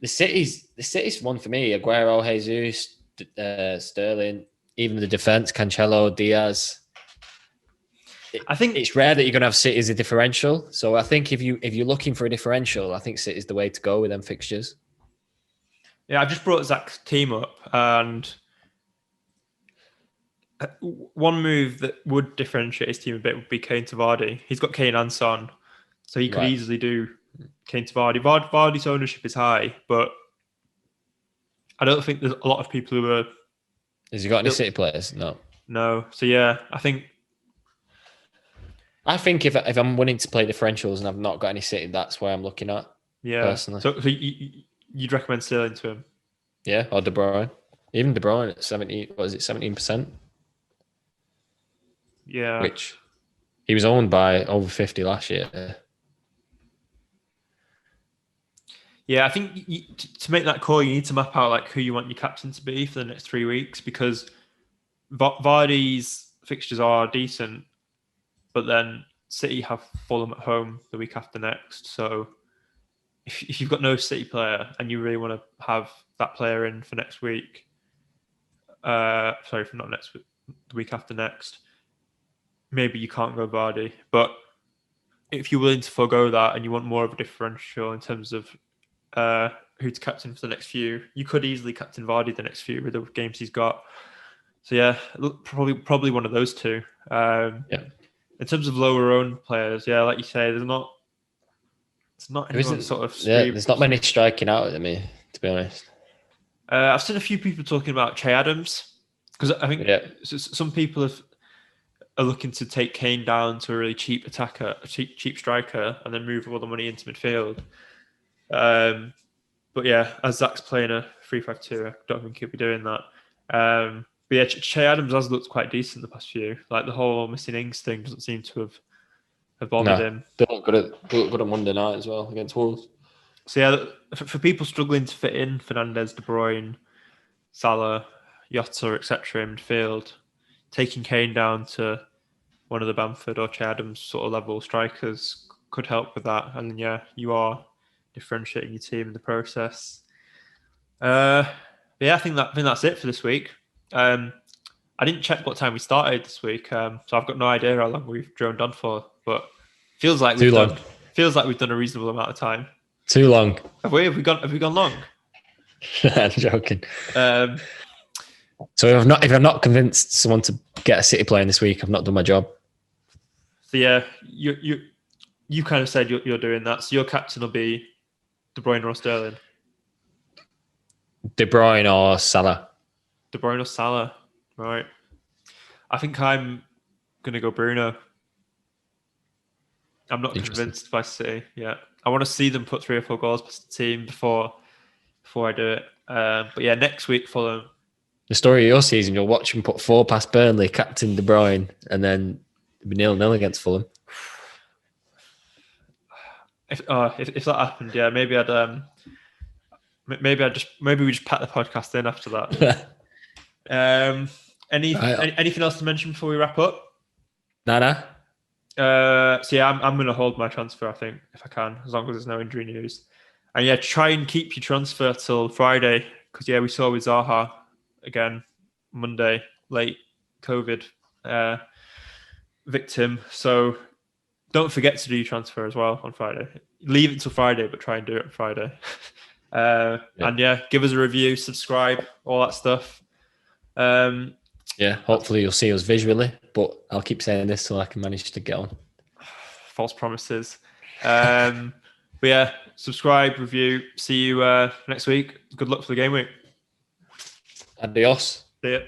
the City's one for me. Aguero, Jesus, Sterling, even the defense, Cancelo, Diaz. I think it's rare that you're going to have City as a differential. So I think if you're looking for a differential, I think City's the way to go with them fixtures. Yeah, I've just brought Zach's team up, and one move that would differentiate his team a bit would be Kane to Vardy. He's got Kane and Son, so he could easily do Kane to Vardy. Vardy's ownership is high, but I don't think there's a lot of people who are... Has he got any City players? No. So yeah, I think if I'm willing to play differentials and I've not got any City, that's where I'm looking at. Yeah. Personally. So you'd recommend Sterling to him? Yeah, or De Bruyne. Even De Bruyne at 17%? Yeah. Which he was owned by over 50 last year. Yeah, I think to make that call, you need to map out like who you want your captain to be for the next 3 weeks, because Vardy's fixtures are decent, but then City have Fulham at home the week after next. So if you've got no City player and you really want to have that player in for next week, for not next week, the week after next, maybe you can't go Vardy. But if you're willing to forego that and you want more of a differential in terms of who to captain for the next few, you could easily captain Vardy the next few with the games he's got. So yeah, probably one of those two. In terms of lower owned players, yeah, like you say, there's not anyone sort of. There's not many striking out at me, to be honest. I've seen a few people talking about Che Adams, because I think some people are looking to take Kane down to a really cheap attacker, a cheap striker, and then move all the money into midfield. But yeah, as Zach's playing a 3-5-2, I don't think he'll be doing that. But yeah, Che Adams has looked quite decent the past few. Like the whole missing Ings thing doesn't seem to have bothered him. They look good on Monday night as well against Wolves. So yeah, for people struggling to fit in Fernandes, De Bruyne, Salah, Jota, etc. in midfield, taking Kane down to one of the Bamford or Che Adams sort of level strikers could help with that. And yeah, you are differentiating your team in the process. But yeah, I think that's it for this week. I didn't check what time we started this week, so I've got no idea how long we've droned on for. But feels like we've done a reasonable amount of time. Too long. Have we gone long? I'm joking. So if I'm not convinced someone to get a City player this week, I've not done my job. So yeah, you kind of said you're doing that. So your captain will be De Bruyne or Sterling. De Bruyne or Salah. De Bruyne or Salah, right? I think I'm gonna go Bruno. I'm not convinced by City yet. I want to see them put 3 or 4 goals past the team before I do it. But yeah, next week Fulham. The story of your season, you'll watch them put 4 past Burnley, captain De Bruyne, and then be 0-0 against Fulham. If that happened, yeah, maybe we just pat the podcast in after that. Anything else to mention before we wrap up? Nah. So yeah, I'm going to hold my transfer, I think, if I can, as long as there's no injury news. And yeah, try and keep your transfer till Friday, because yeah, we saw with Zaha again Monday, late COVID victim. So don't forget to do your transfer as well on Friday. Leave it till Friday, but try and do it on Friday. And yeah, give us a review, subscribe, all that stuff. Yeah, hopefully you'll see us visually, but I'll keep saying this till I can manage to get on. False promises. But yeah, subscribe, review. See you next week. Good luck for the game week. Adios. See ya.